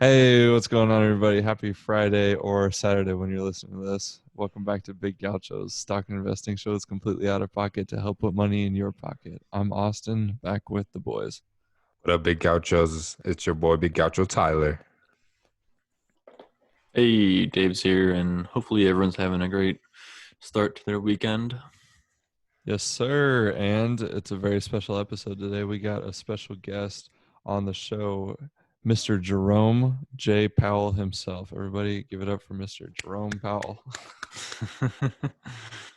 Hey, what's going on, everybody? Happy Friday or Saturday when you're listening to this. Welcome back to Big Gaucho's stock investing show that's completely out of pocket to help put money in your pocket. I'm Austin, back with the boys. What up, Big Gauchos? It's your boy, Big Gaucho Tyler. Hey, Dave's here, and hopefully everyone's having a great start to their weekend. Yes, sir. And it's a very special episode today. We got a special guest on the show, Mr. Jerome J. Powell himself. Everybody give it up for Mr. Jerome Powell.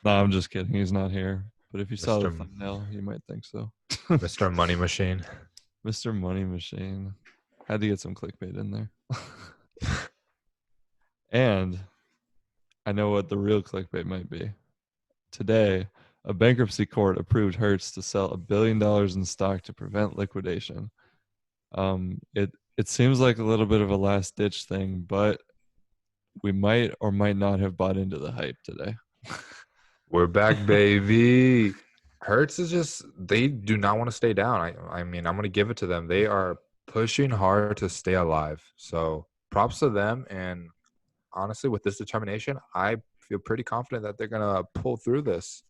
No, I'm just kidding. He's not here. But if you saw the Mr. thumbnail, you might think so. Mr. Money Machine. Mr. Money Machine. Had to get some clickbait in there. And I know what the real clickbait might be. Today, a bankruptcy court approved Hertz to sell $1 billion in stock to prevent liquidation. It seems like a little bit of a last ditch thing, but we might or might not have bought into the hype today. We're back, baby. Hertz is just, they do not want to stay down. I mean, I'm going to give it to them. They are pushing hard to stay alive. So props to them. And honestly, with this determination, I feel pretty confident that they're going to pull through this.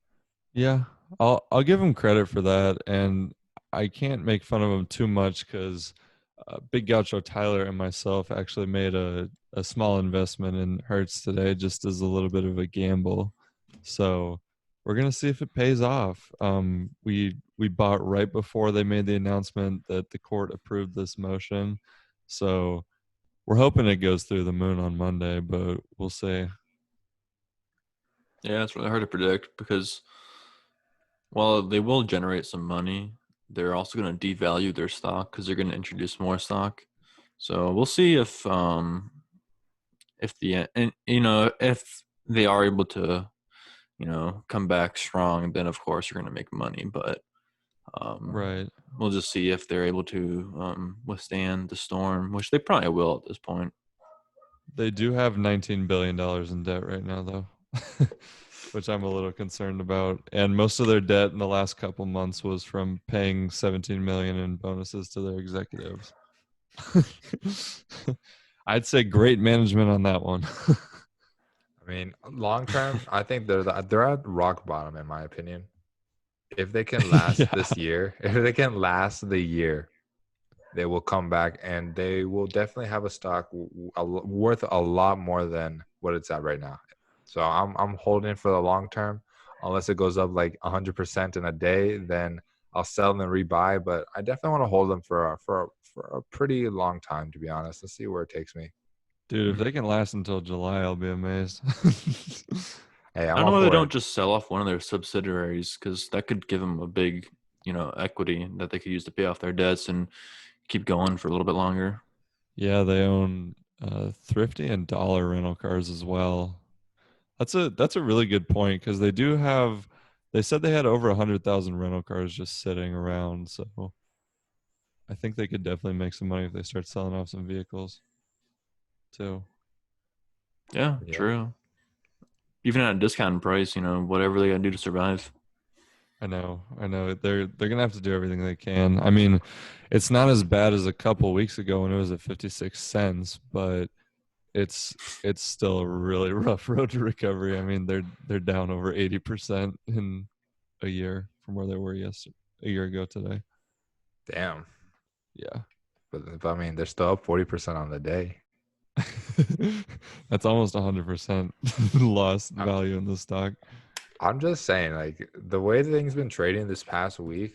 Yeah, I'll give him credit for that, and I can't make fun of him too much because Big Gaucho Tyler and myself actually made a small investment in Hertz today, just as a little bit of a gamble. So we're gonna see if it pays off. We bought right before they made the announcement that the court approved this motion, so we're hoping it goes through the moon on Monday, but we'll see. Yeah, it's really hard to predict because while they will generate some money, they're also going to devalue their stock because they're going to introduce more stock. So we'll see if the and if they are able to come back strong, then of course you're going to make money. But um, Right. we'll just see if they're able to withstand the storm, which they probably will at this point. They do have $19 billion in debt right now, though, which I'm a little concerned about. And most of their debt in the last couple months was from paying 17 million in bonuses to their executives. I'd say great management on that one. I mean, long term, I think they're at rock bottom, in my opinion. If they can last Yeah. this year, if they can last the year, they will come back and they will definitely have a stock worth a lot more than what it's at right now. So I'm holding for the long term. Unless it goes up like 100% in a day, then I'll sell them and rebuy. But I definitely want to hold them for a pretty long time, to be honest. Let's see where it takes me. Dude, if they can last until July, I'll be amazed. Hey, I I'm don't all know why they for don't it. just sell off one of their subsidiaries because that could give them a big, equity that they could use to pay off their debts and keep going for a little bit longer. Yeah, they own Thrifty and Dollar rental cars as well. That's a really good point because they do have. They said they had over 100,000 rental cars just sitting around. So I think they could definitely make some money if they start selling off some vehicles too. Yeah, Yeah. true. Even at a discounted price, whatever they got to do to survive. I know. They're gonna have to do everything they can. I mean, it's not as bad as a couple weeks ago when it was at 56 cents, but it's it's still a really rough road to recovery. I mean, they're down over 80% in a year from where they were a year ago today. Damn. Yeah. But I mean, they're still up 40% on the day. That's almost 100% lost I- value in the stock. I'm just saying, like the way the thing's been trading this past week,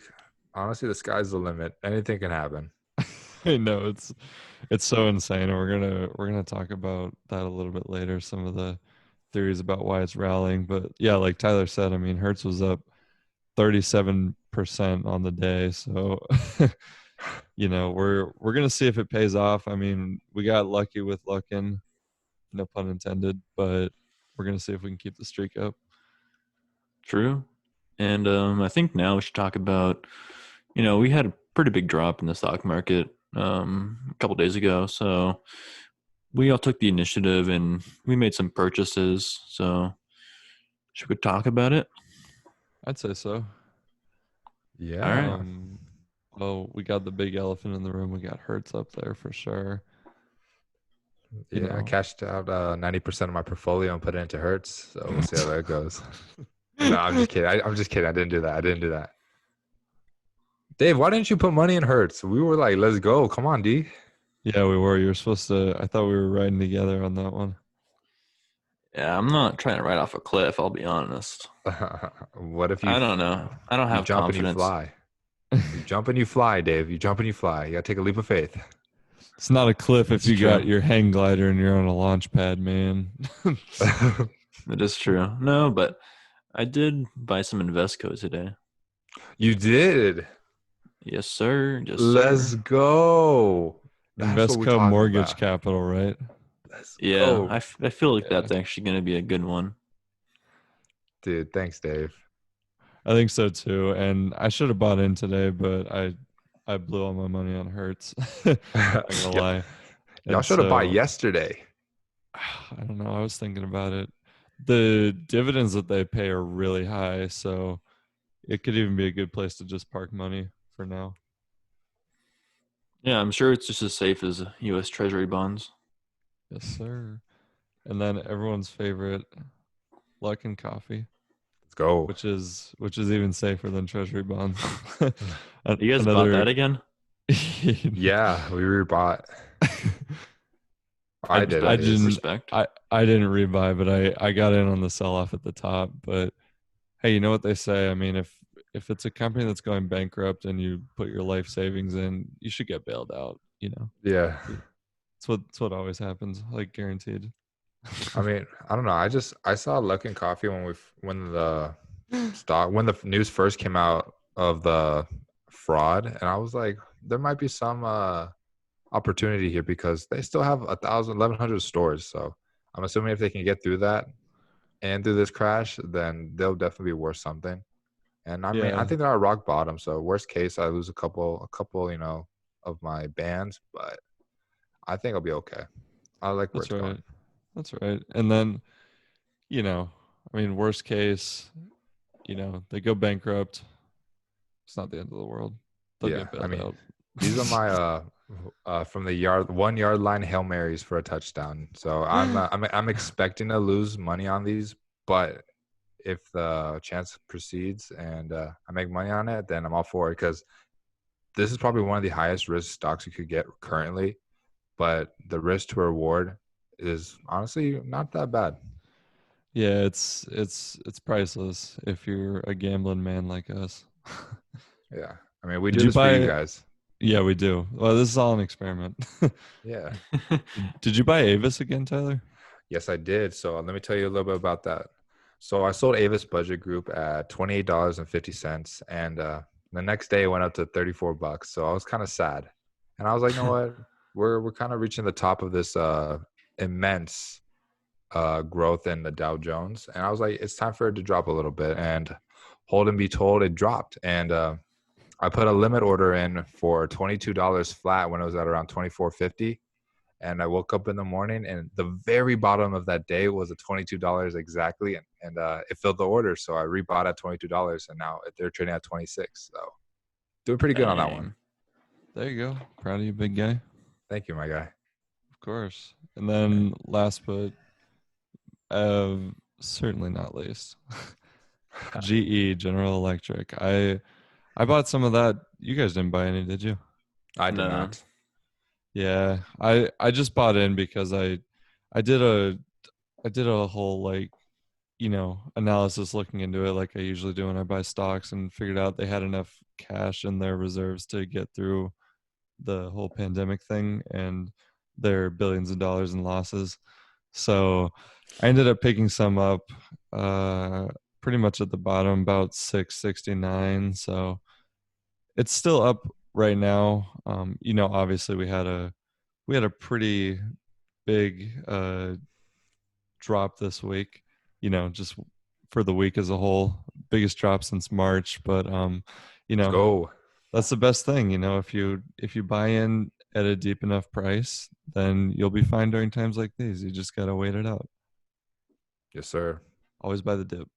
honestly, the sky's the limit. Anything can happen. I know it's so insane, and we're gonna talk about that a little bit later. Some of the theories about why it's rallying, but yeah, like Tyler said, I mean, Hertz was up 37% on the day, so we're gonna see if it pays off. I mean, we got lucky with Luckin, no pun intended, but we're gonna see if we can keep the streak up. True. And I think now we should talk about, we had a pretty big drop in the stock market a couple days ago. So we all took the initiative and we made some purchases. So should we talk about it? I'd say so. All right. Yeah. Um, well, we got the big elephant in the room. We got Hertz up there for sure. you Yeah, I know. cashed out 90% of my portfolio and put it into Hertz. So we'll see how that goes. No, I'm just kidding. I'm just kidding. I didn't do that. I didn't do that. Dave, why didn't you put money in Hertz? We were like, let's go. Come on, D. Yeah, we were. You were supposed to. I thought we were riding together on that one. Yeah, I'm not trying to ride off a cliff. I'll be honest. What if I don't know. I don't you have jump and you confidence. fly? You jump and you fly, Dave. You jump and you fly. You gotta take a leap of faith. It's not a cliff if It's you got true. your hang glider and you're on a launch pad, man. It is true. No, but I did buy some Invesco today. You did. Yes, sir. Yes, Let's sir. go. That's what we're Investco talking Mortgage about. Capital, right? Let's Yeah, go. I feel like Yeah, that's actually going to be a good one. Dude, thanks, Dave. I think so too. And I should have bought in today, but I blew all my money on Hertz. Not gonna Yeah, lie. y'all And should have bought so yesterday. I don't know. I was thinking about it. The dividends that they pay are really high, so it could even be a good place to just park money for now. Yeah, I'm sure it's just as safe as U.S. Treasury bonds. Yes, sir. And then everyone's favorite, Luck and Coffee, Let's go. which is even safer than Treasury bonds. You guys bought Another. that again? Yeah, we rebought. I I did I at least. didn't Respect. I didn't rebuy, but I got in on the sell off at the top. But hey, you know what they say? I mean, if it's a company that's going bankrupt and you put your life savings in, you should get bailed out. You know, Yeah. it's what always happens, like guaranteed. I mean, I don't know. I saw Luck and Coffee when the news first came out of the fraud, and I was like, there might be some opportunity here because they still have 1,100 stores. So I'm assuming if they can get through that and through this crash, then they'll definitely be worth something. And I mean, I Yeah, think they're at rock bottom. So worst case, I lose a couple, of my bands, but I think I'll be okay. I like where that's it's right. going. That's right. And then, I mean, worst case, they go bankrupt. It's not the end of the world. They'll Yeah, get I bailed mean, out. these are my from the 1 yard line Hail Marys for a touchdown. So I'm expecting to lose money on these, but if the chance proceeds and I make money on it, then I'm all for it because this is probably one of the highest risk stocks you could get currently, but the risk to reward is honestly not that bad. Yeah, it's priceless if you're a gambling man like us. Yeah, I mean, we Did do you this for you buy? guys. Yeah, we do. Well, this is all an experiment. Yeah. Did you buy Avis again, Tyler? Yes, I did. So let me tell you a little bit about that. So I sold Avis Budget Group at $28.50, and the next day it went up to $34. So I was kind of sad, and I was like, you know what? We're kind of reaching the top of this immense growth in the Dow Jones, and I was like, it's time for it to drop a little bit. And hold and be told, it dropped, and I put a limit order in for $22 flat when it was at around 24.50. And I woke up in the morning, and the very bottom of that day was at $22 exactly, and it filled the order. So I rebought at $22, and now they're trading at 26. So doing pretty good on that one. Dang. There you go. Proud of you, big guy. Thank you, my guy. Of course. And then last but certainly not least, GE, General Electric. I bought some of that. You guys didn't buy any, did you? I did No. not. Yeah, I just bought in because I did a whole analysis looking into it like I usually do when I buy stocks, and figured out they had enough cash in their reserves to get through the whole pandemic thing and their billions of dollars in losses. So I ended up picking some up pretty much at the bottom, about 669. So it's still up right now. Obviously we had a pretty big drop this week, just for the week as a whole, biggest drop since March. But you Let's know, go. that's the best thing, if you buy in at a deep enough price, then you'll be fine during times like these. You just gotta wait it out. Yes, sir. Always buy the dip.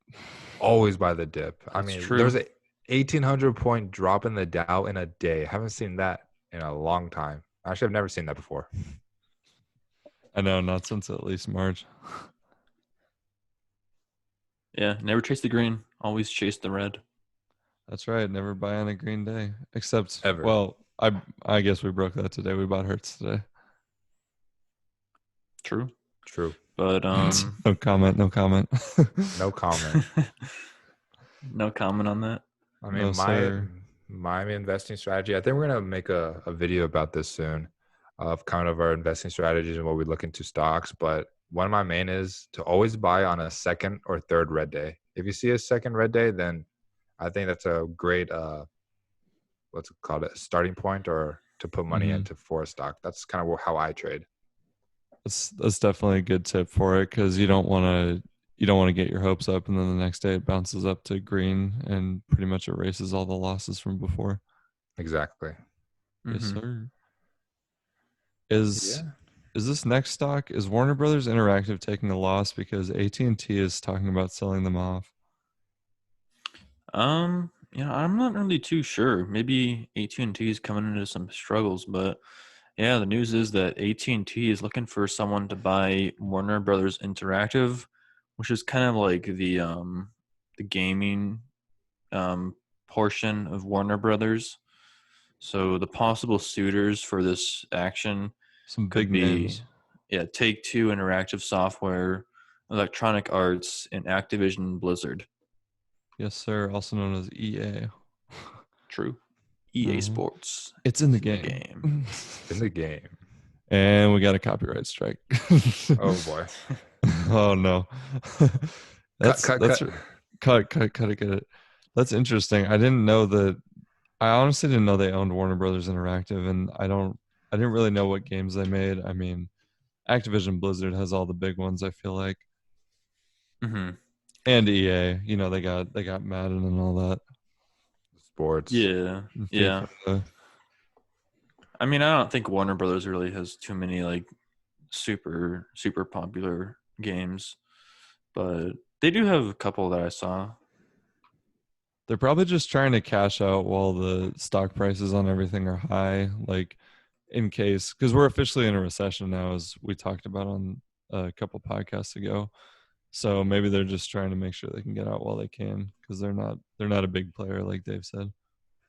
Always by the dip. I That's mean, true. there's a 1,800 point drop in the Dow in a day. I haven't seen that in a long time. Actually, I've never seen that before. I know, not since at least March. Yeah, never chase the green. Always chase the red. That's right. Never buy on a green day. Except, Ever. well, I guess we broke that today. We bought Hertz today. True. True. But No comment. No comment. No comment. no comment on that. I mean, No, my sir. my investing strategy. I think we're gonna make a video about this soon, of kind of our investing strategies and what we look into stocks. But one of my main is to always buy on a second or third red day. If you see a second red day, then I think that's a great what's it called, a starting point, or to put money Mhm. into for a stock. That's kind of how I trade. That's definitely a good tip for it because you don't want to get your hopes up and then the next day it bounces up to green and pretty much erases all the losses from before. Exactly. Yes, Mhm. sir. Is Yeah. is this next stock, is Warner Brothers Interactive taking a loss because AT&T is talking about selling them off? I'm not really too sure. Maybe AT&T is coming into some struggles, but yeah, the news is that AT&T is looking for someone to buy Warner Brothers Interactive, which is kind of like the gaming um portion of Warner Brothers. So the possible suitors for this action Some could big be, names. yeah, Take-Two Interactive Software, Electronic Arts, and Activision Blizzard. Yes, sir. Also known as EA. True. EA Mhm. Sports It's in the is in the game. game. In the game. And we got a copyright strike. Oh boy. Oh no. Cut, that's cut, that's cut. cut it, get it. That's interesting. I didn't know that. I honestly didn't know they owned Warner Brothers Interactive, and I didn't really know what games they made. I mean, Activision Blizzard has all the big ones, I feel like. Hmm. And EA, they got Madden and all that. Sports. Yeah, And yeah. FIFA. I mean, I don't think Warner Brothers really has too many like super popular games, but they do have a couple that I saw. They're probably just trying to cash out while the stock prices on everything are high, like in case, because we're officially in a recession now, as we talked about on a couple podcasts ago. So maybe they're just trying to make sure they can get out while they can, because they're not a big player like Dave said.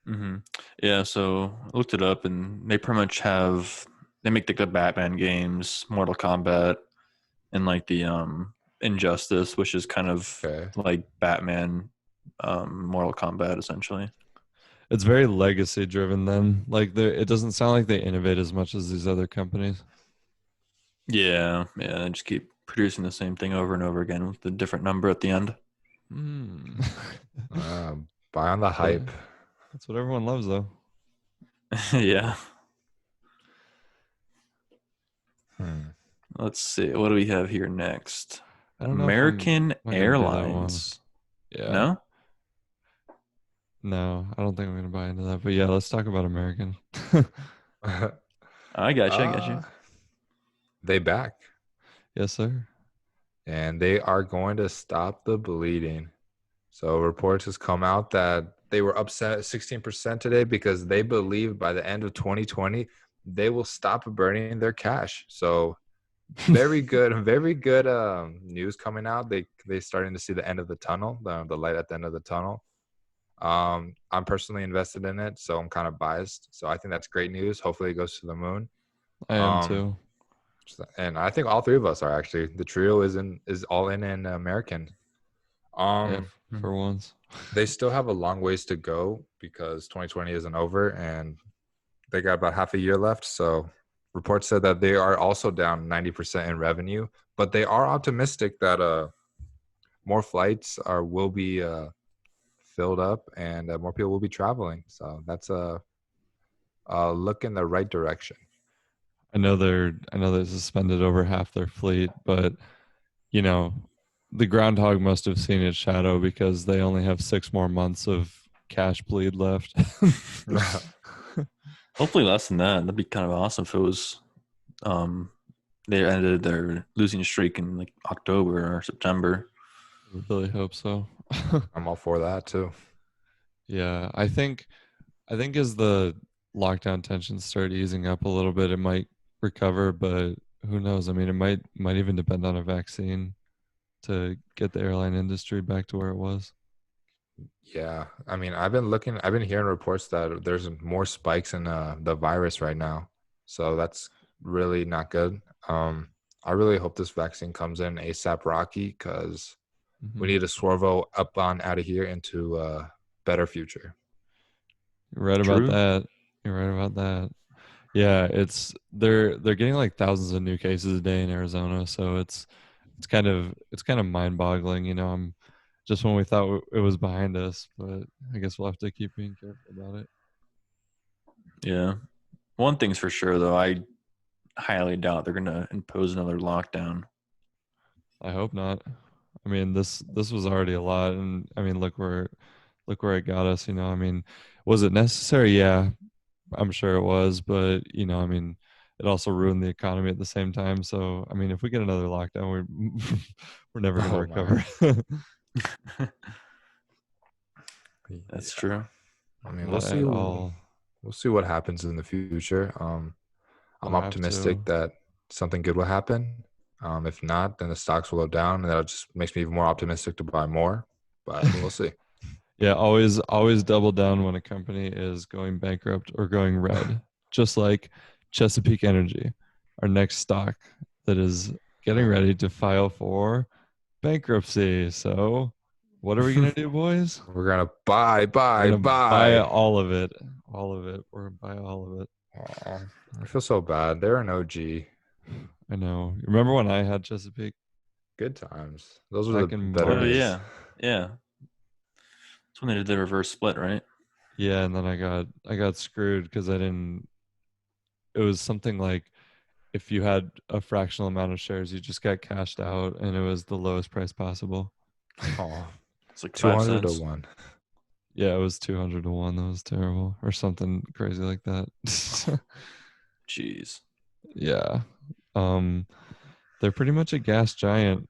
Hmm. Yeah, so I looked it up, and they pretty much they make the good Batman games, Mortal Kombat, and like the Injustice, which is kind of Okay. like Batman, Mortal Kombat essentially. It's very legacy driven then. Like it doesn't sound like they innovate as much as these other companies. Yeah, yeah, they just keep producing the same thing over and over again with a different number at the end. Hmm. Buy on the That's what hype. that's what everyone loves though. Yeah. Hmm. Let's see. What do we have here next? I don't know if American I'm gonna do that one. Airlines. Yeah. No? No, I don't think I'm gonna buy into that. But yeah, let's talk about American. I got you. I got uh, you. they back, Yes, sir. and they are going to stop the bleeding. So reports has come out that they were upset 16% today because they believe by the end of 2020 they will stop burning their cash. So very good news coming out. They starting to see the end of the tunnel, the light at the end of the tunnel. I'm personally invested in it, so I'm kind of biased. So I think that's great news. Hopefully it goes to the moon. I am Um, too. and I think all three of us are actually. The trio is all in American. Yeah, Um, Hmm. for once. they still have a long ways to go because 2020 isn't over, and they got about half a year left. So reports said that they are also down 90% in revenue, but they are optimistic that more flights will be filled up, and more people will be traveling. So that's a look in the right direction. I know they suspended over half their fleet, but you know, the groundhog must have seen its shadow because they only have 6 more months of cash bleed left. Hopefully less than that. That'd be kind of awesome if it was um they ended their losing streak in like October or September. Really hope so. I'm all for that too. Yeah, I think as the lockdown tensions start easing up a little bit, it might recover, but who knows? I mean, it might even depend on a vaccine to get the airline industry back to where it was. Yeah, I mean, I've been hearing reports that there's more spikes in the virus right now, so that's really not good. I really hope this vaccine comes in ASAP, Rocky, because we Hmm. need to swervo up on out of here into a better future. You're right about True. that. You're right about that. Yeah, they're getting like thousands of new cases a day in Arizona, so it's kind of mind-boggling. I'm just when we thought it was behind us, but I guess we'll have to keep being careful about it. Yeah. One thing's for sure, though. I highly doubt they're going to impose another lockdown. I hope not. I mean, this was already a lot, and I mean, look where it got us. I mean, was it necessary? Yeah, I'm sure it was, but I mean, it also ruined the economy at the same time. So, I mean, if we get another lockdown, we're never going to Oh my, recover. That's yeah. true. I mean, we'll Not see. at all. We'll see what happens in the future. I'm We'll have to. optimistic that something good will happen. If not, then the stocks will go down, and that just makes me even more optimistic to buy more. But we'll see. Yeah, always double down when a company is going bankrupt or going red. Just like Chesapeake Energy, our next stock that is getting ready to file for bankruptcy. So, what are we gonna do, boys? We're gonna buy, We're buy, gonna buy buy. all of it. All of it. We're gonna buy all of it. Aw, I feel so bad. They're an OG. I know. Remember when I had Chesapeake Good times. Those were the back in better Oh, days. March? yeah. Yeah. That's when they did the reverse split, right? Yeah, and then I got screwed because I didn't. It was something like if you had a fractional amount of shares, you just got cashed out, and it was the lowest price possible. Oh, It's like 200 to 5 cents. 1. Yeah, it was 200 to one. That was terrible, or something crazy like that. Jeez. Yeah. Um, they're pretty much a gas giant.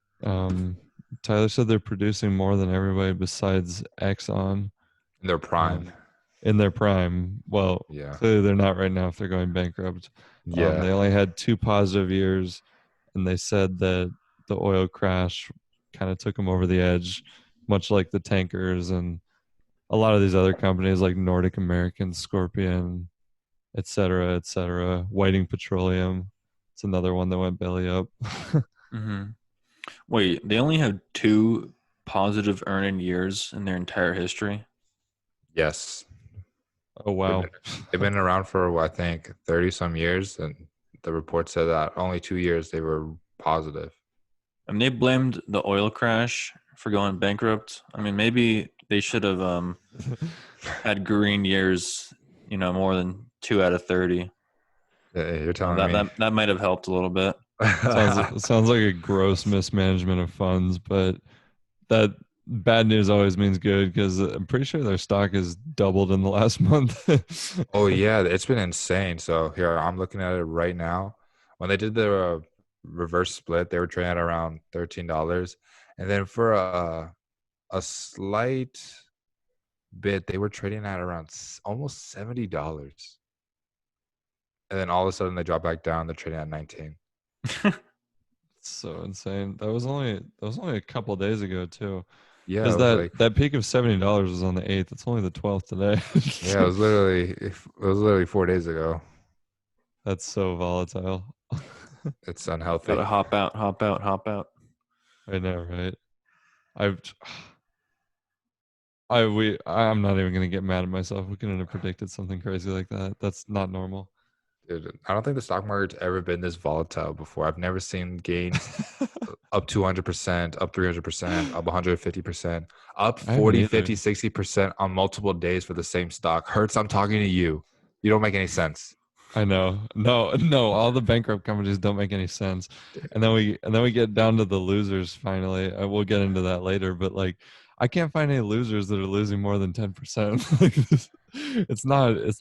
Tyler said they're producing more than everybody besides Exxon. In their prime. Um, in their prime. Well, Yeah. clearly they're not right now if they're going bankrupt. Yeah. They only had two positive years, and they said that the oil crash kind of took them over the edge, much like the tankers and a lot of these other companies like Nordic American, Scorpion, et cetera, et cetera. Whiting Petroleum. It's another one that went belly up. Hmm. Wait, they only have two positive earning years in their entire history. Yes. Oh, They've wow. been they've been around for I think 30 some years, and the report said that only 2 years they were positive. I mean, they blamed the oil crash for going bankrupt. I mean, maybe they should have had green years, more than 2 out of 30. You're telling That me. that that might have helped a little bit. Sounds like a gross mismanagement of funds, but that bad news always means good because I'm pretty sure their stock has doubled in the last month. Oh yeah, it's been insane. So here I'm looking at it right now. When they did the reverse split, they were trading at around $13, and then for a slight bit, they were trading at around almost $70, and then all of a sudden they drop back down. They're trading at 19. So insane. That was only a couple of days ago too. Yeah, Because it was that like that peak of $70 was on the 8th. It's only the 12th today. yeah, it was literally 4 days ago. That's so volatile. It's Gotta unhealthy. hop out, hop out, hop out. I know, right? I've I'm not even gonna get mad at myself. We couldn't have predicted something crazy like that. That's not normal. Dude, I don't think the stock market's ever been this volatile before. I've never seen gains up 200%, up 300%, up 150%, up I haven't 40, either. 50, 60% on multiple days for the same stock. Hertz, I'm talking to you. You don't make any sense. I know. No, no, all the bankrupt companies don't make any sense. And then we get down to the losers finally. We'll get into that later, but like I can't find any losers that are losing more than 10%. Like it's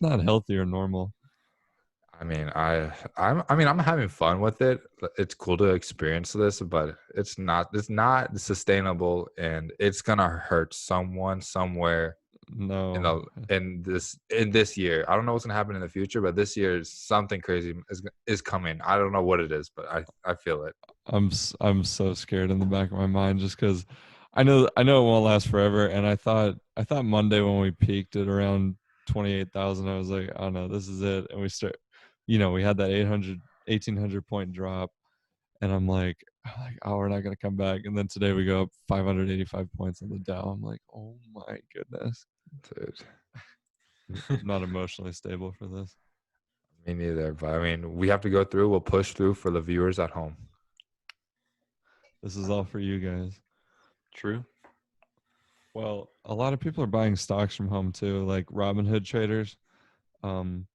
not healthy or normal. I mean, I'm having fun with it. It's cool to experience this, but it's not sustainable, and it's gonna hurt someone somewhere. No. in this year. I don't know what's gonna happen in the future, but this year something crazy is coming. I don't know what it is, but I feel it. I'm so scared in the back of my mind just because I know it won't last forever. And I thought Monday when we peaked at around 28,000, I was like, oh no, this is it. And we had that 1,800 point drop, and I'm like, oh, we're not gonna come back. And then today we go up 585 points on the Dow. I'm like, oh my goodness, Dude, I'm not emotionally stable for this. me neither. But I mean, we have to go through. We'll push through for the viewers at home. This is all for you guys. True. Well, a lot of people are buying stocks from home too, like Robinhood traders. Um,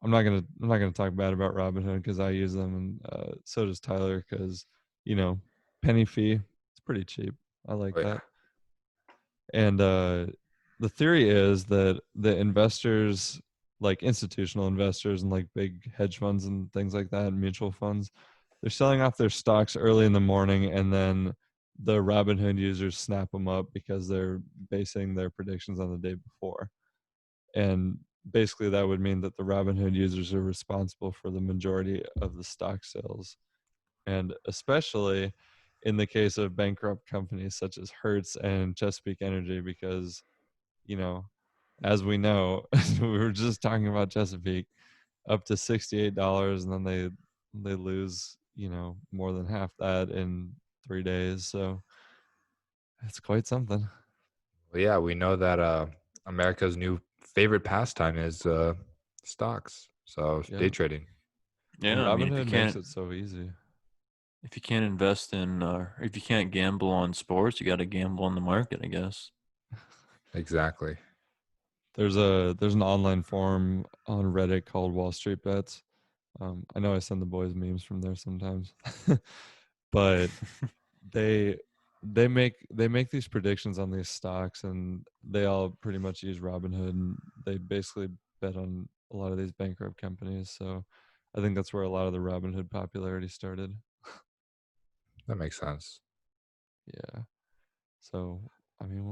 I'm not gonna talk bad about Robinhood because I use them, and so does Tyler because you know penny fee. It's pretty cheap. I like Oh, yeah. that. And the theory is that the investors, like institutional investors and like big hedge funds and things like that, and mutual funds, they're selling off their stocks early in the morning, and then the Robinhood users snap them up because they're basing their predictions on the day before. And basically, that would mean that the Robinhood users are responsible for the majority of the stock sales. And especially in the case of bankrupt companies such as Hertz and Chesapeake Energy, because, you know, as we know, we were just talking about Chesapeake, up to $68, and then they lose, more than half that in 3 days. So it's quite something. Well, yeah, we know that America's new favorite pastime is stocks. So day Yeah. trading. And Yeah, I mean, Robinhood makes it so easy. if you can't invest in, if you can't gamble on sports, you got to gamble on the market, I guess. Exactly. There's an online forum on Reddit called Wall Street Bets. I know I send the boys memes from there sometimes, but they they make these predictions on these stocks, and they all pretty much use Robinhood, and they basically bet on a lot of these bankrupt companies. So I think that's where a lot of the Robinhood popularity started. That makes sense. Yeah. So I mean,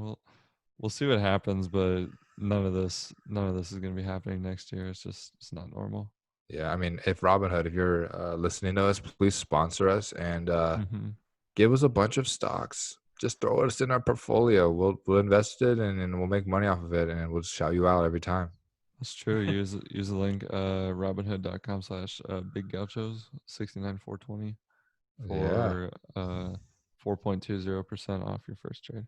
we'll see what happens, but none of this is going to be happening next year. It's not normal. Yeah, I mean, if Robinhood, if you're listening to us, please sponsor us and Hmm. give us a bunch of stocks. Just throw us in our portfolio. We'll invest it and we'll make money off of it, and we'll shout you out every time. That's true. Use the link robinhood.com/ big gauchos 69420 Yeah. for 4.20% off your first trade.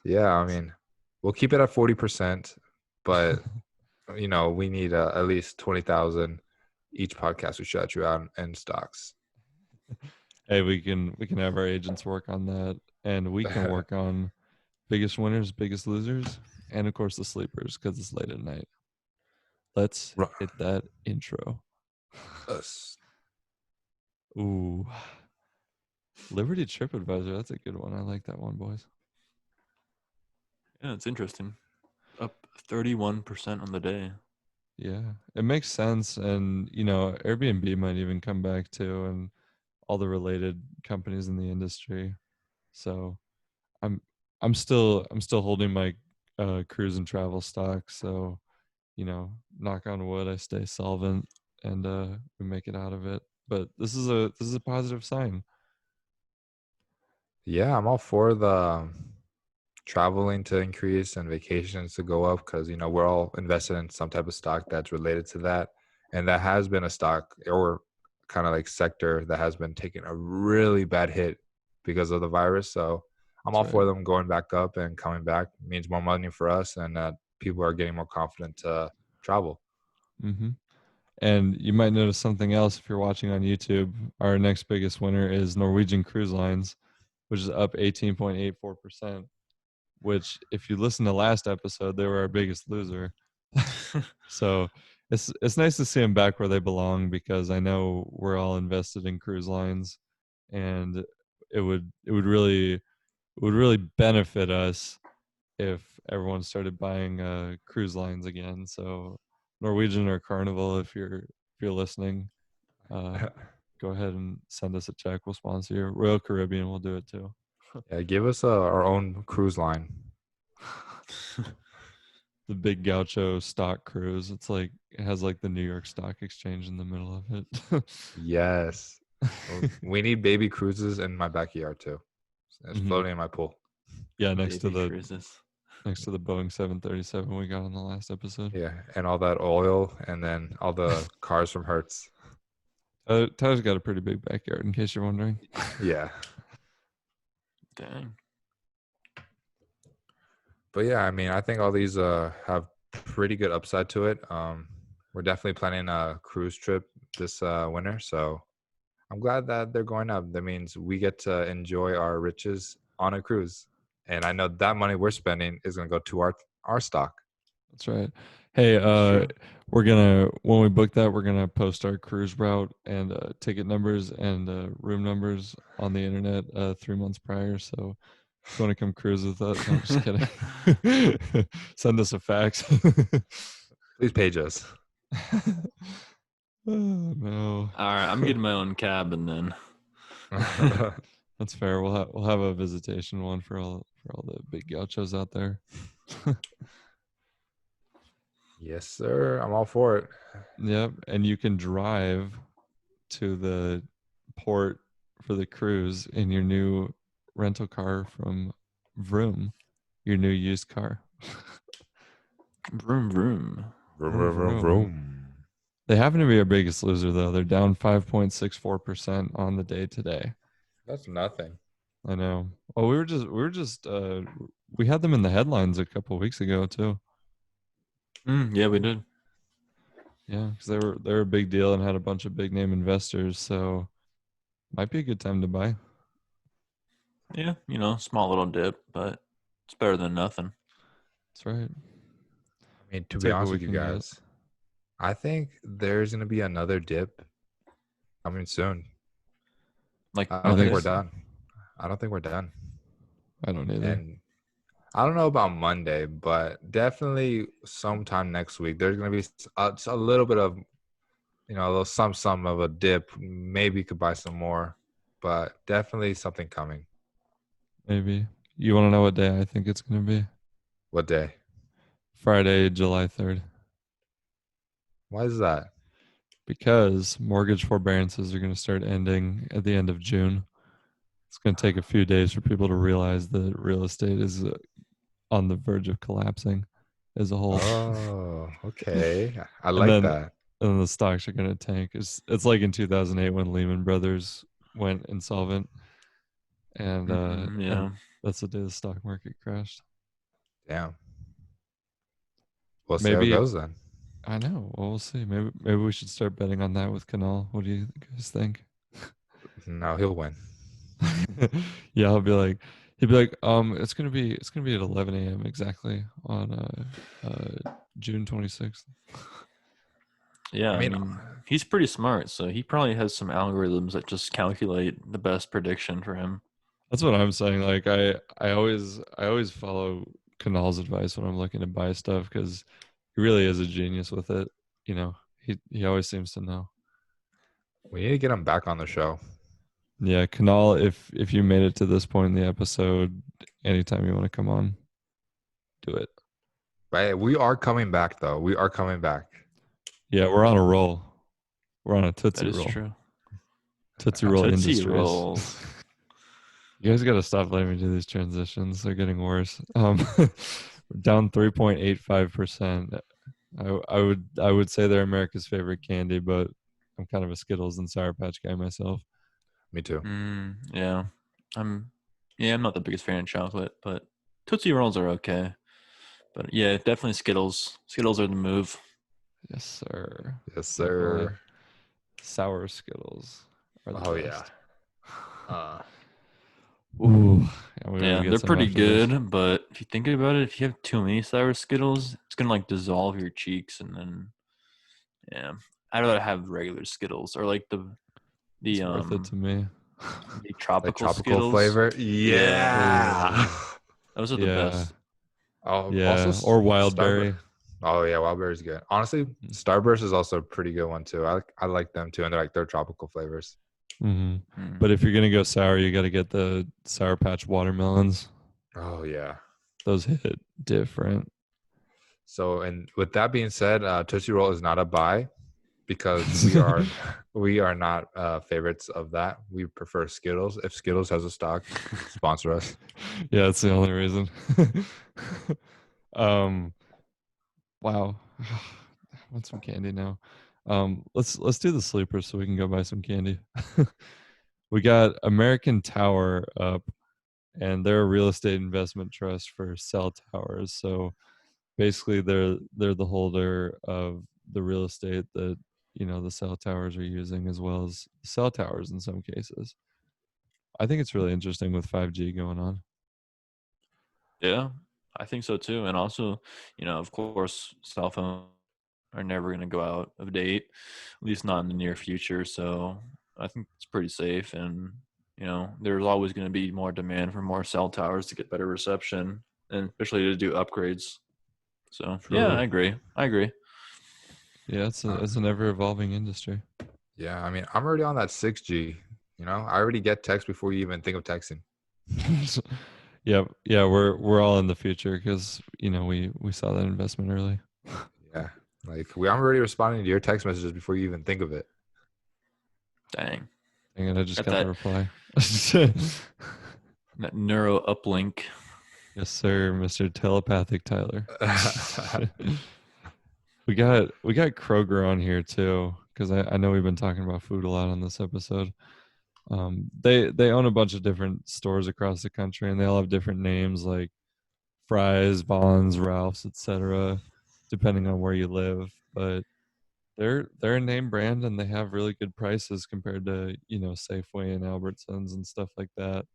Yeah, I mean, we'll keep it at 40%, but we need at least 20,000 each podcast. We shout you out in stocks. Hey, we can have our agents work on that, and we can work on biggest winners, biggest losers, and of course the sleepers because it's late at night. Let's Ru- hit that intro. us. Ooh, Liberty TripAdvisor. That's a good one. I like that one, boys. Yeah, it's interesting. Up 31% on the day. Yeah, it makes sense, and Airbnb might even come back too, and all the related companies in the industry. So I'm I'm still holding my cruise and travel stock. So knock on wood, I stay solvent, and we make it out of it. But this is a positive sign. Yeah, I'm all for the traveling to increase and vacations to go up because we're all invested in some type of stock that's related to that, and that has been a stock or kind of like sector that has been taking a really bad hit because of the virus. So I'm That's all right. for them going back up, and coming back means more money for us, and people are getting more confident to travel. Hmm. And you might notice something else if you're watching on YouTube. Our next biggest winner is Norwegian Cruise Lines, which is up 18.84%. Which, if you listen to last episode, they were our biggest loser. So it's nice to see them back where they belong because I know we're all invested in cruise lines, and it would really benefit us if everyone started buying cruise lines again. So Norwegian or Carnival, if you're listening, uh, go ahead and send us a check. We'll sponsor you. Royal Caribbean will do it too. Yeah, give us our own cruise line. The Big Gaucho stock cruise. It's like it has like the New York Stock Exchange in the middle of it. Yes. We need baby cruises in my backyard too. It's Mhm. floating in my pool. Yeah, Baby cruises. next to the Boeing 737 we got on the last episode. Yeah, and all that oil, and then all the cars from Hertz. Tyler's got a pretty big backyard, in case you're wondering. Yeah, Dang. but yeah, I mean, I think all these have pretty good upside to it. We're definitely planning a cruise trip this winter, so I'm glad that they're going up. That means we get to enjoy our riches on a cruise, and I know that money we're spending is going to go to our stock. That's right. Hey, True. we're gonna when we book that, we're gonna post our cruise route and ticket numbers and room numbers on the internet 3 months prior. So if you want to come cruise with us, no, just kidding. Send us a fax. Please page us. Oh, no, All right, I'm getting my own cabin then. that's fair. We'll have a visitation one for all the big gauchos out there. Yes, sir. I'm all for it. Yep, and you can drive to the port for the cruise in your new rental car from Vroom, your new used car. Vroom vroom. Vroom, Vroom, vroom, vroom, vroom. vroom. They happen to be our biggest loser, though. They're down 5.64% on the day today. That's nothing. I know. Oh, we had them in the headlines a couple of weeks ago too. Yeah, we did. Yeah, because they were a big deal and had a bunch of big name investors. So might be a good time to buy. Yeah, small little dip, but it's better than nothing. That's right. I mean, to be Take what honest we with you can get. guys, I think there's gonna be another dip coming soon. Like, I I don't think think we're so. done. I don't think we're done. I don't either. And I don't know about Monday, but definitely sometime next week, there's gonna be just a little bit of, a little some of a dip. Maybe you could buy some more, but definitely something coming. Maybe. You want to know what day I think it's going to be? What day? Friday, July 3rd. Why is that? Because mortgage forbearances are going to start ending at the end of June. It's going to take a few days for people to realize that real estate is on the verge of collapsing as a whole. Oh, okay. I and like then that. and then the stocks are going to tank. It's like in 2008 when Lehman Brothers went insolvent, and yeah. that's the day the stock market crashed. Damn. We'll see how it Maybe goes then. I know. Well, we'll see. Maybe we should start betting on that with Canal. What do you guys think? No, he'll win. Yeah, he'd be like, it's gonna be at 11 a.m. exactly on June 26th. Yeah, I I mean, mean, he's pretty smart, so he probably has some algorithms that just calculate the best prediction for him. That's what I'm saying. Like I always follow Canal's advice when I'm looking to buy stuff because he really is a genius with it. He always seems to know. we need to get him back on the show. Yeah, Canal, if you made it to this point in the episode, anytime you want to come on, do it. Right? We are coming back, though. We are coming back. Yeah, we're on a roll. We're on a Tootsie That is roll. true. Tootsie Roll Tootsie Industries. Rolls. You guys got to stop letting me do these transitions. They're getting worse. We're down 3.85%. I would say they're America's favorite candy, but I'm kind of a Skittles and Sour Patch guy myself. Me too. Yeah. I'm not the biggest fan of chocolate, but Tootsie Rolls are okay. But yeah, definitely Skittles. Skittles are the move. Yes, sir. Yes, sir. Definitely. Sour Skittles are the Oh, best. yeah. Ooh. We gotta Yeah, get they're some pretty after this. good, but if you think about it, if you have too many sour Skittles, it's gonna like dissolve your cheeks, and then I'd rather have regular Skittles or like the It's worth it to me. the Like tropical tropical Skittles. flavor. Yeah, Yeah. those are the Yeah. best. Oh, Yeah. also Or wild Starburst. berry. Oh yeah, wild berry's good. Honestly, Starburst is also a pretty good one too. I like them too, and they're tropical flavors. Mm-hmm. Mm. But if you're gonna go sour, you got to get the Sour Patch watermelons. Oh yeah. those hit different. So, and with that being said, Tootsie Roll is not a buy because we are we are not favorites of that. We prefer Skittles. If Skittles has a stock, sponsor us. Yeah, that's the only reason. um, wow. I want some candy now. Let's do the sleepers so we can go buy some candy. We got American Tower up, and they're a real estate investment trust for cell towers. So basically, they're the holder of the real estate that the cell towers are using, as well as cell towers in some cases. I think it's really interesting with 5G going on. Yeah, I think so too. And also, of course, cell phones are never going to go out of date, at least not in the near future. So I think it's pretty safe. And, there's always going to be more demand for more cell towers to get better reception and especially to do upgrades. So, yeah, True. I agree. Yeah, it's an ever evolving industry. Yeah, I mean, I'm already on that 6G. I already get text before you even think of texting. Yeah, we're all in the future because we saw that investment early. Yeah, like I'm already responding to your text messages before you even think of it. Dang. Dang it, I just Got got the that, reply. that neuro uplink. Yes, sir, Mr. Telepathic Tyler. We got Kroger on here too, because I know we've been talking about food a lot on this episode. They own a bunch of different stores across the country, and they all have different names like Fry's, Bonds, Ralph's, etc., depending on where you live. But they're a name brand, and they have really good prices compared to Safeway and Albertsons and stuff like that.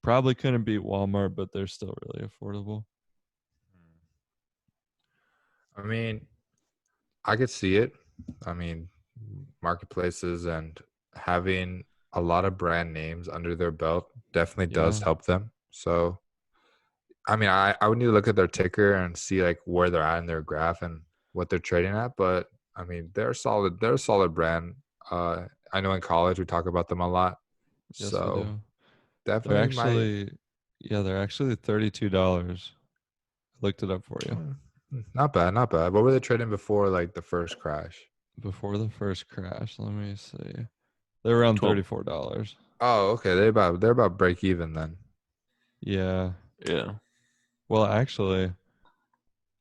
Probably couldn't beat Walmart, but they're still really affordable. I mean, I could see it. I mean, marketplaces and having a lot of brand names under their belt definitely does Yeah, help them. So, I mean, I would need to look at their ticker and see like where they're at in their graph and what they're trading at. But I mean, they're solid. They're a solid brand. I know in college we talk about them a lot. yes, we So do. They're definitely might. actually, yeah, they're actually $32. I looked it up for you. Not bad, not bad. What were they trading before like the first crash? Before the first crash, let me see. They're around 12. $34. Oh, okay. They're about break even then. Yeah. Yeah. Well, actually,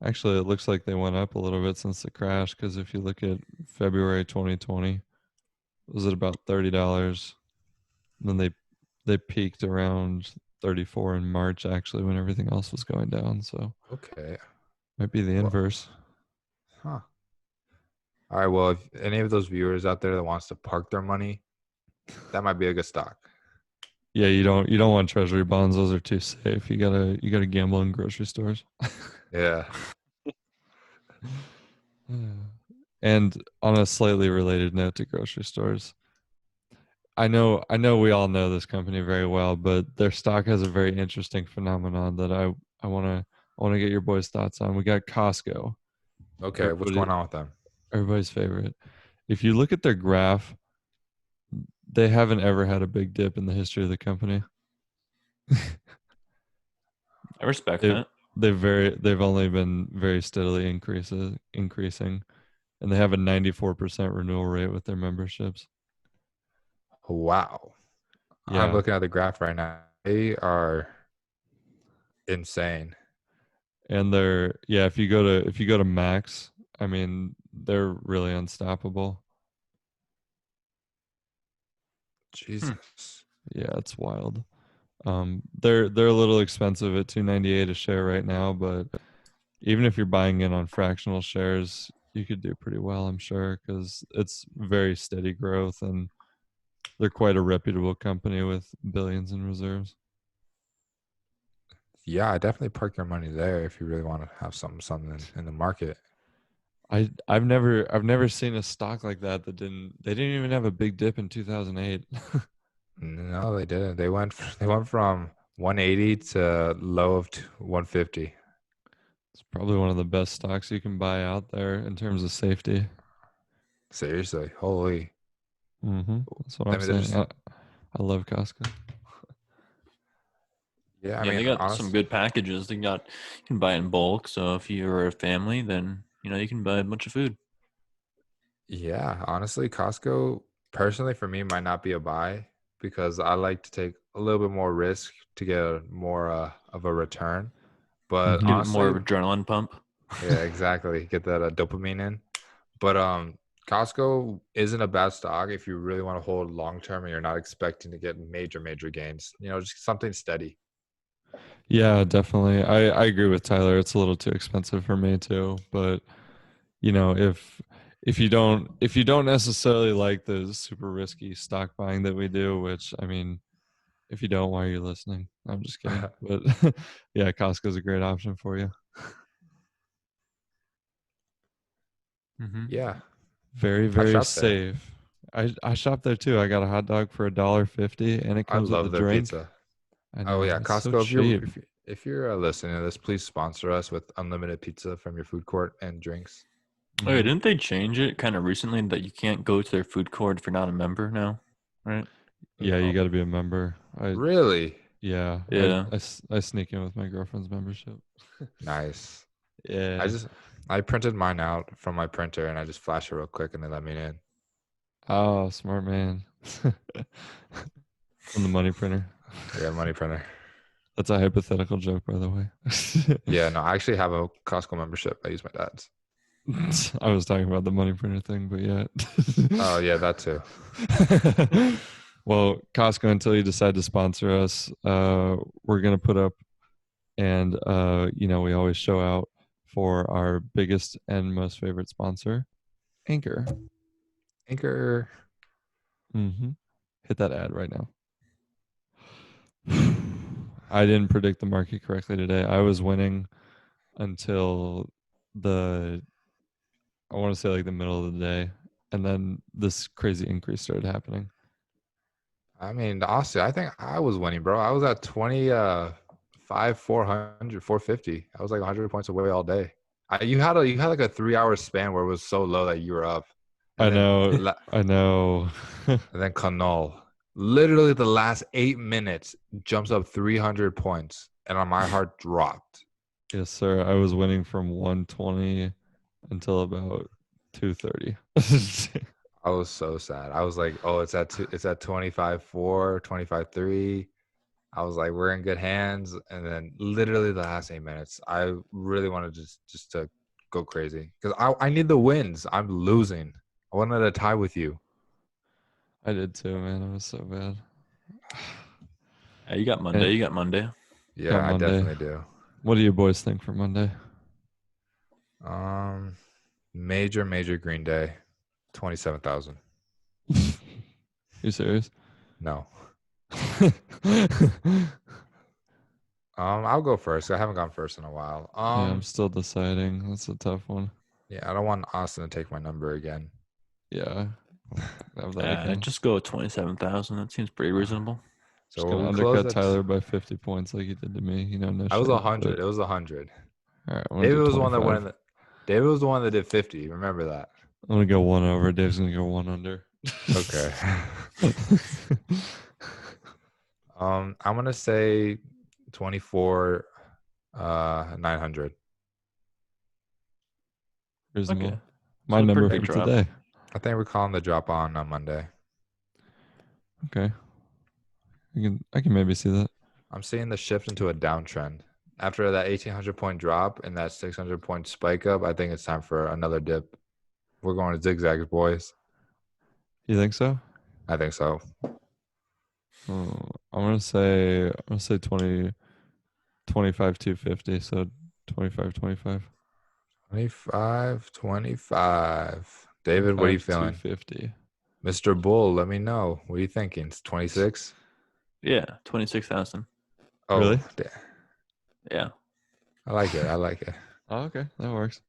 it looks like they went up a little bit since the crash. Because if you look at February 2020, it was at about $30. Then they peaked around 34 in March, actually, when everything else was going down. So Okay. might be the Well, inverse. huh. All right. Well, if any of those viewers out there that wants to park their money, that might be a good stock. Yeah, you don't want treasury bonds. Those are too safe. You gotta gamble in grocery stores. Yeah. And on a slightly related note to grocery stores, I know we all know this company very well, but their stock has a very interesting phenomenon that I want to get your boys' thoughts on. We got Costco, Okay. What's everybody going on with them? everybody's favorite. If you look at their graph, they haven't ever had a big dip in the history of the company. I respect They've that. they've only been very steadily increasing, and they have a 94% renewal rate with their memberships. Wow. I'm Yeah, looking at the graph right now. They are insane. and if you go to Max, I mean they're really unstoppable. Hmm. Jesus. Yeah, it's wild. They're a little expensive at 298 a share right now, but even if you're buying in on fractional shares, you could do pretty well, I'm sure, because it's very steady growth and they're quite a reputable company with billions in reserves. Yeah, I definitely park your money there if you really want to have something in the market. I've never seen a stock like that they didn't even have a big dip in 2008. No, they didn't. They went from 180 to low of 150. It's probably one of the best stocks you can buy out there in terms of safety. Seriously, holy. That's what I I'm mean, saying. there's I love Costco. Yeah, I Yeah, they mean, got some honest. good packages. You can buy in bulk. So if you're a family, then you can buy a bunch of food. Yeah, honestly, Costco personally for me might not be a buy because I like to take a little bit more risk to get more of a return. But Mhm. Give it more honestly, of an adrenaline pump. yeah, exactly. Get that dopamine in. But Costco isn't a bad stock if you really want to hold long term and you're not expecting to get major gains. Just something steady. Yeah, definitely. I agree with Tyler. It's a little too expensive for me too. But if you don't necessarily like the super risky stock buying that we do, which I mean, if you don't, why are you listening? I'm just kidding. But yeah, Costco's a great option for you. Mm-hmm. Yeah, Very, I very shop there. safe. I shop there too. I got a hot dog for $1.50 and it I comes with a love their drink. pizza. I Oh know. yeah, It's so Costco. If you're cheap. if you if you're listening to this, please sponsor us with unlimited pizza from your food court and drinks. Oh, yeah, Mhm. didn't they change it kind of recently that you can't go to their food court if you're not a member now? Right? Yeah, you No, got to be a member. really Yeah, Yeah. I sneak in with my girlfriend's membership. nice. I Yeah. just I printed mine out from my printer and I just flash it real quick and they let me in. Oh, smart man. From the money printer. Yeah, money printer. That's a hypothetical joke, by the way. Yeah, no, I actually have a Costco membership. I use my dad's. I was talking about the money printer thing, but yeah. Oh yeah, that too. Well, Costco, until you decide to sponsor us, we're gonna put up, and we always show out for our biggest and most favorite sponsor, Anchor. Anchor. Hit that ad right now. I didn't predict the market correctly today. I was winning until the I want to say like the middle of the day, and then this crazy increase started happening. I mean, honestly, I think I was winning, bro. I was at 20 5 400 450. I was like 100 points away all day. You had like a 3 hour span where it was so low that you were up. I And then know, I know. and then Canol. Literally the last 8 minutes jumps up 300 points and my heart dropped. Yes, sir. I was winning from 120 until about 230. I was so sad. I was like, oh, it's at 25 4, 25 3. I was like, we're in good hands. And then literally the last 8 minutes, I really wanted just to go crazy because I need the wins. I'm losing. I wanted to tie with you. I did too, man. It was so bad. Yeah, you got And Monday. You got Monday. got Yeah, I Monday. definitely do. What do you boys think for Monday? Um, major Green Day, 27,000. You serious? No. I'll go first. I haven't gone first in a while. Yeah, I'm still deciding. That's a tough one. Yeah, I don't want Austin to take my number again. Yeah, have that again. Just go with 27,000. That seems pretty reasonable. Just So gonna we close undercut at. Tyler by 50 points like you did to me. No I was shade, but 100. It was 100. all right, I'm gonna David do was the one that went 25. in the. David was the one that did 50. Remember that. I'm gonna go one over. Dave's gonna go one under. Okay. I'm gonna say 24 900. Okay. Reasonable. My So pretty number big for drop. today. I think we're calling the drop on Monday. Okay, I can maybe see that. I'm seeing the shift into a downtrend. After that 1,800 point drop and that 600 point spike up, I think it's time for another dip. We're going to zigzags, boys. You think so? I think so. Oh, I'm gonna say 20, 25, 250. So 25, 25. 25, 25. David, what are you 25, feeling? 250. Mr. Bull, let me know. What are you thinking? It's 26? Yeah, 26,000. Oh, Really? Yeah. I like it. I like it. Oh, okay, that works.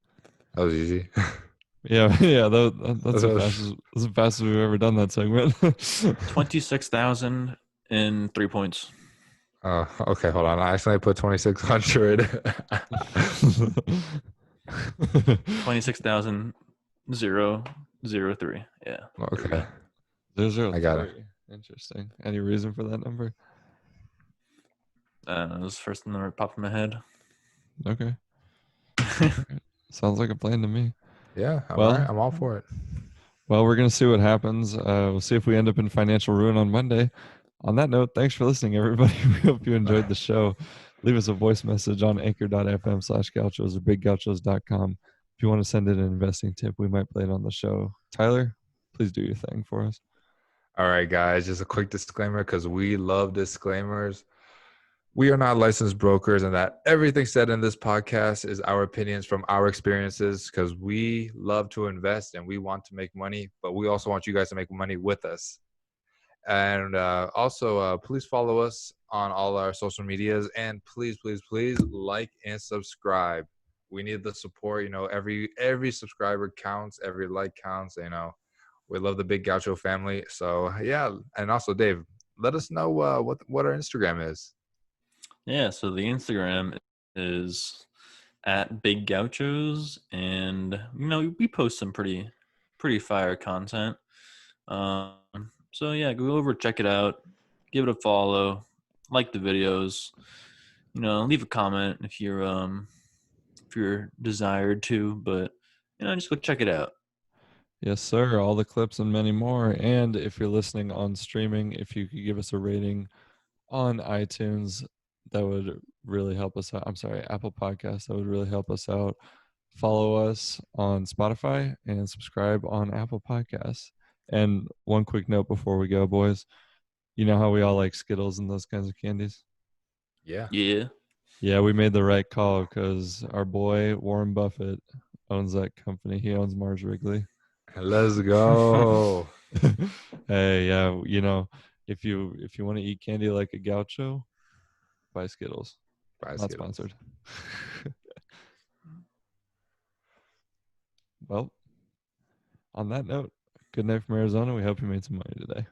That was easy. Yeah, yeah. That's the fastest we've ever done that segment. 26,000 in 3 points. Oh, okay. Hold on. I accidentally put 2,600. 26,003. Yeah. There we Okay. go. Zero zero I got it. three. Interesting. Any reason for that number? That was the first thing that popped in my head. Okay. Alright. Sounds like a plan to me. Yeah, I'm all Well, right. I'm all for it. Well, we're going to see what happens. We'll see if we end up in financial ruin on Monday. On that note, thanks for listening, everybody. We hope you enjoyed the show. Leave us a voice message on anchor.fm/gauchos or biggauchos.com. If you want to send in an investing tip, we might play it on the show. Tyler, please do your thing for us. All right, guys, just a quick disclaimer because we love disclaimers. We are not licensed brokers, and that everything said in this podcast is our opinions from our experiences because we love to invest and we want to make money, but we also want you guys to make money with us. And also, please follow us on all our social medias, and please, please, please like and subscribe. We need the support. You know, every subscriber counts, every like counts. You know, we love the Big Gaucho family. So yeah, and also Dave, let us know what our Instagram is. Yeah, so the Instagram is at Big Gauchos, and we post some pretty fire content. So yeah, go over, check it out, give it a follow, like the videos. Leave a comment if you're desired to, but just go check it out. Yes, sir. All the clips and many more. And if you're listening on streaming, if you could give us a rating on iTunes, that would really help us out. I'm sorry, Apple Podcasts, that would really help us out. Follow us on Spotify and subscribe on Apple Podcasts. And one quick note before we go, boys. You know how we all like Skittles and those kinds of candies? Yeah, Yeah. Yeah, we made the right call because our boy Warren Buffett owns that company. He owns Mars Wrigley. let's go. Hey, yeah, if you want to eat candy like a gaucho, buy Skittles. Bye, Not Skittles. sponsored. Well, on that note, good night from Arizona. We hope you made some money today.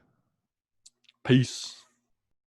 Peace.